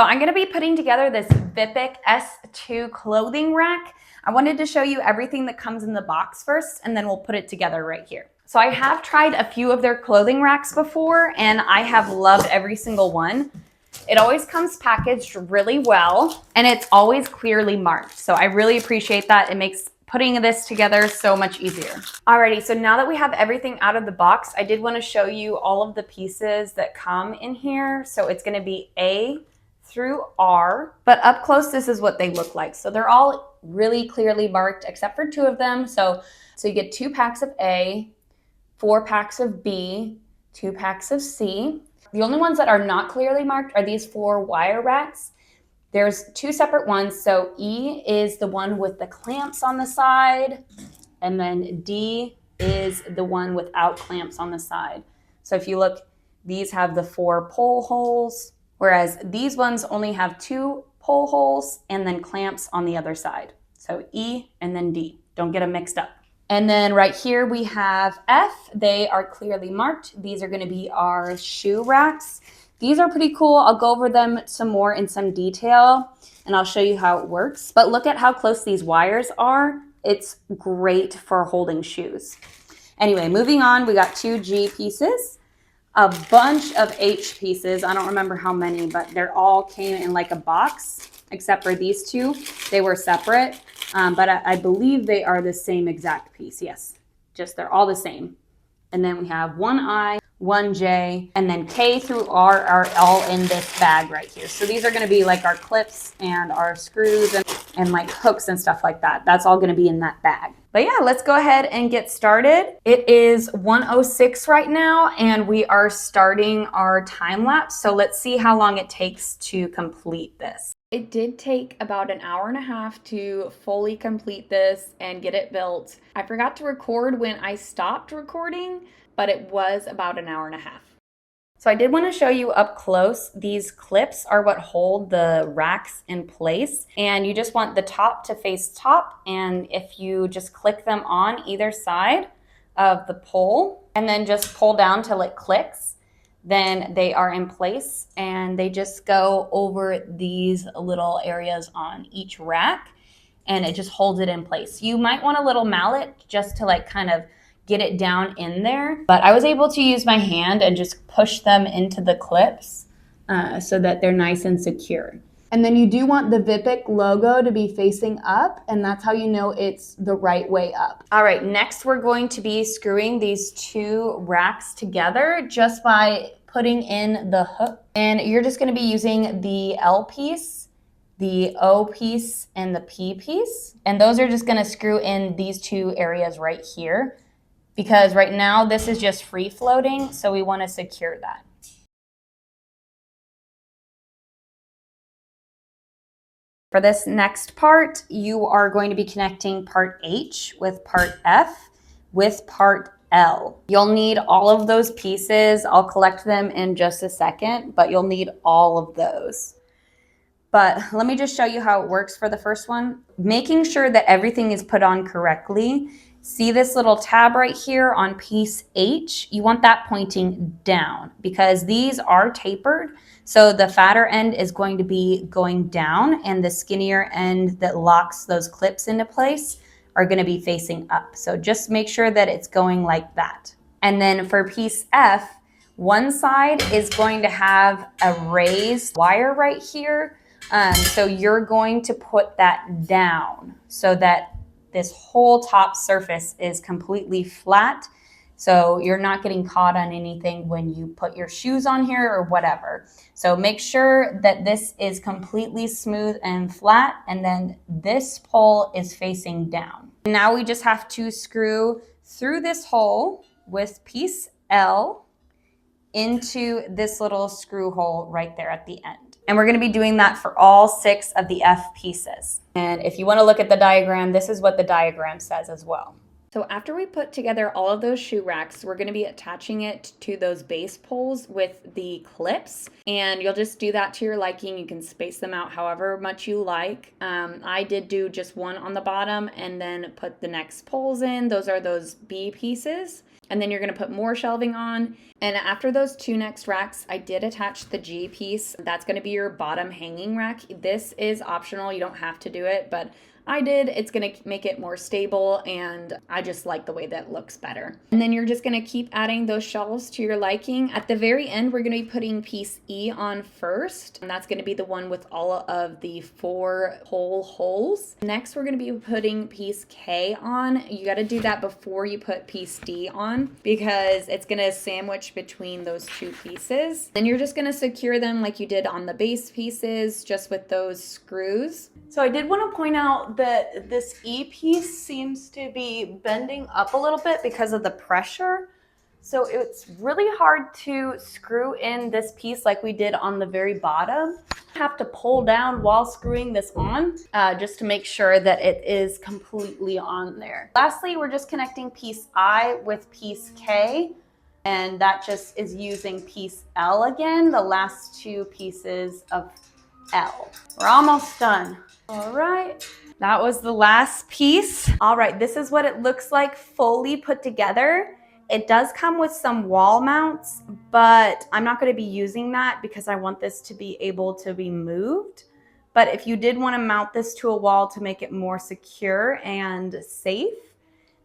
So I'm gonna be putting together this Vipic S2 clothing rack. I wanted to show you everything that comes in the box first, and then we'll put it together right here. So I have tried a few of their clothing racks before, and I have loved every single one. It always comes packaged really well, and it's always clearly marked. So I really appreciate that. It makes putting this together so much easier. Alrighty, so now that we have everything out of the box, I did want to show you all of the pieces that come in here. So it's going to be A through R, but up close, this is what they look like. So they're all really clearly marked except for two of them. So you get 2 packs of A, 4 packs of B, 2 packs of C. The only ones that are not clearly marked are these 4 wire racks. There's 2 separate ones. So E is the one with the clamps on the side, and then D is the one without clamps on the side. So if you look, these have the 4 pull holes, whereas these ones only have 2 pull holes and then clamps on the other side. So E and then D. Don't get them mixed up. And then right here we have F. They are clearly marked. These are going to be our shoe racks. These are pretty cool. I'll go over them some more in some detail, and I'll show you how it works. But look at how close these wires are. It's great for holding shoes. Anyway, moving on, we got 2 G pieces, a bunch of H pieces. I don't remember how many, but they're all came in like a box, except for these 2. They were separate. But I believe they are the same exact piece. Yes, just they're all the same. And then we have 1 I, 1 J, and then K through R are all in this bag right here. So these are going to be like our clips and our screws and like hooks and stuff like that. That's all going to be in that bag. But yeah, let's go ahead and get started. It is 1:06 right now, and we are starting our time lapse. So let's see how long it takes to complete this. It did take about an hour and a half to fully complete this and get it built. I forgot to record when I stopped recording, but it was about an hour and a half. So I did want to show you up close. These clips are what hold the racks in place, and you just want the top to face top, and if you just click them on either side of the pole and then just pull down till it clicks, then they are in place, and they just go over these little areas on each rack, and it just holds it in place. You might want a little mallet just to like kind of get it down in there, but I was able to use my hand and just push them into the clips so that they're nice and secure. And then you do want the Vipic logo to be facing up, and that's how you know it's the right way up. All right, next we're going to be screwing these 2 racks together just by putting in the hook. And you're just gonna be using the L piece, the O piece, and the P piece. And those are just gonna screw in these 2 areas right here, because right now this is just free floating, so we wanna secure that. For this next part, you are going to be connecting part H with part F with part L. You'll need all of those pieces. I'll collect them in just a second, but you'll need all of those. But let me just show you how it works for the first one. Making sure that everything is put on correctly. See this little tab right here on piece H? You want that pointing down because these are tapered. So the fatter end is going to be going down, and the skinnier end that locks those clips into place are going to be facing up. So just make sure that it's going like that. And then for piece F, one side is going to have a raised wire right here. So you're going to put that down so that this whole top surface is completely flat. So you're not getting caught on anything when you put your shoes on here or whatever. So make sure that this is completely smooth and flat, and then this pole is facing down. Now we just have to screw through this hole with piece L into this little screw hole right there at the end. And we're going to be doing that for all 6 of the F pieces. And if you want to look at the diagram, this is what the diagram says as well. So after we put together all of those shoe racks, we're going to be attaching it to those base poles with the clips, and you'll just do that to your liking. You can space them out however much you like. I did do just one on the bottom and then put the next poles in. Those are those B pieces. And then you're going to put more shelving on. And after those two next racks, I did attach the G piece. That's going to be your bottom hanging rack. This is optional. You don't have to do it, but I did. It's going to make it more stable, and I just like the way that looks better. And then you're just going to keep adding those shelves to your liking. At the very end, we're going to be putting piece E on first, and that's going to be the one with all of the 4 hole holes. Next, we're going to be putting piece K on. You got to do that before you put piece D on because it's going to sandwich between those two pieces. Then you're just going to secure them like you did on the base pieces, just with those screws. So I did want to point out that this E piece seems to be bending up a little bit because of the pressure. So it's really hard to screw in this piece like we did on the very bottom. I have to pull down while screwing this on just to make sure that it is completely on there. Lastly, we're just connecting piece I with piece K, and that just is using piece L again, the last 2 pieces of L. We're almost done. All right, that was the last piece. All right, this is what it looks like fully put together. It does come with some wall mounts, but I'm not going to be using that because I want this to be able to be moved. But if you did want to mount this to a wall to make it more secure and safe,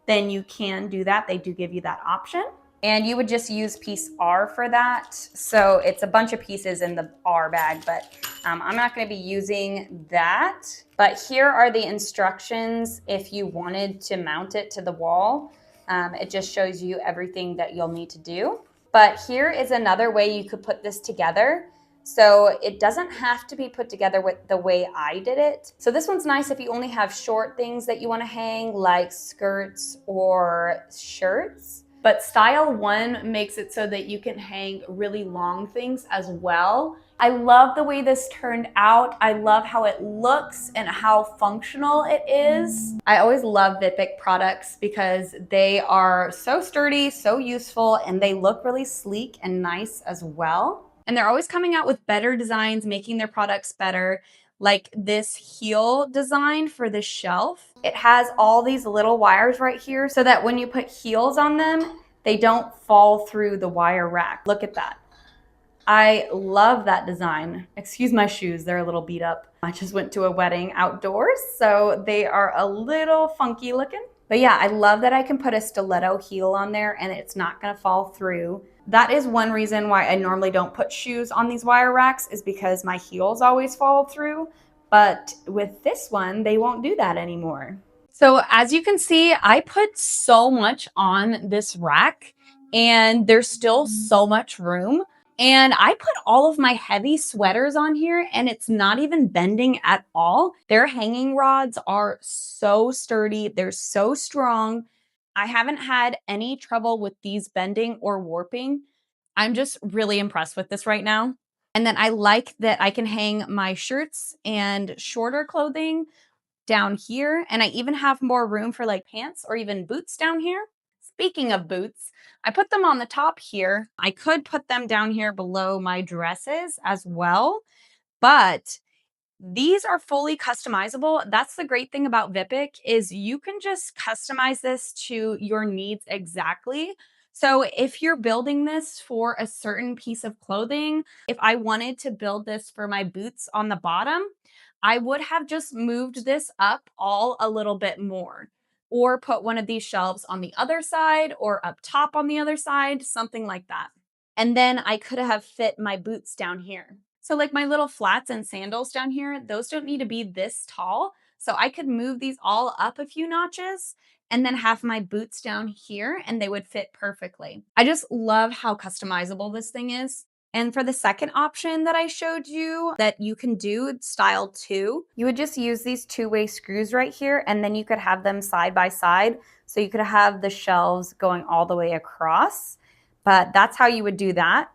then you can do that. They do give you that option. And you would just use piece R for that. So it's a bunch of pieces in the R bag, but I'm not going to be using that. But here are the instructions if you wanted to mount it to the wall. It just shows you everything that you'll need to do. But here is another way you could put this together. So it doesn't have to be put together with the way I did it. So this one's nice if you only have short things that you want to hang, like skirts or shirts. But style 1 makes it so that you can hang really long things as well. I love the way this turned out. I love how it looks and how functional it is. I always love Vipik products because they are so sturdy, so useful, and they look really sleek and nice as well. And they're always coming out with better designs, making their products better. Like this heel design for the shelf. It has all these little wires right here so that when you put heels on them, they don't fall through the wire rack. Look at that. I love that design. Excuse my shoes, they're a little beat up. I just went to a wedding outdoors, so they are a little funky looking. But yeah, I love that I can put a stiletto heel on there and it's not gonna fall through. That is one reason why I normally don't put shoes on these wire racks, is because my heels always fall through. But with this one, they won't do that anymore. So as you can see, I put so much on this rack and there's still so much room. And I put all of my heavy sweaters on here and it's not even bending at all. Their hanging rods are so sturdy. They're so strong. I haven't had any trouble with these bending or warping. I'm just really impressed with this right now. And then I like that I can hang my shirts and shorter clothing down here. And I even have more room for like pants or even boots down here. Speaking of boots, I put them on the top here. I could put them down here below my dresses as well, but these are fully customizable. That's the great thing about Vipik, is you can just customize this to your needs exactly. So if you're building this for a certain piece of clothing, if I wanted to build this for my boots on the bottom, I would have just moved this up all a little bit more, or put one of these shelves on the other side or up top on the other side, something like that. And then I could have fit my boots down here. So like my little flats and sandals down here, those don't need to be this tall. So I could move these all up a few notches and then have my boots down here and they would fit perfectly. I just love how customizable this thing is. And for the second option that I showed you that you can do, style 2, you would just use these 2-way screws right here and then you could have them side by side. So you could have the shelves going all the way across, but that's how you would do that.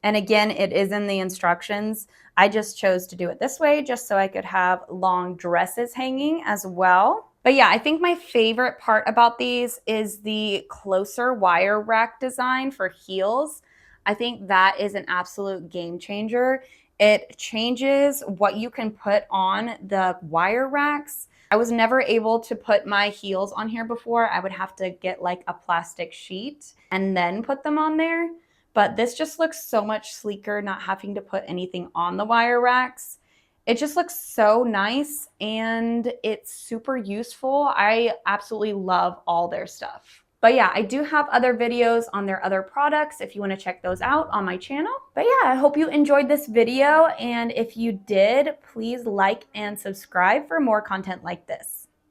And again, it is in the instructions. I just chose to do it this way just so I could have long dresses hanging as well. But yeah, I think my favorite part about these is the closer wire rack design for heels. I think that is an absolute game changer. It changes what you can put on the wire racks. I was never able to put my heels on here before. I would have to get like a plastic sheet and then put them on there. But this just looks so much sleeker, not having to put anything on the wire racks. It just looks so nice and it's super useful. I absolutely love all their stuff. But yeah, I do have other videos on their other products if you want to check those out on my channel. But yeah, I hope you enjoyed this video. And if you did, please like and subscribe for more content like this.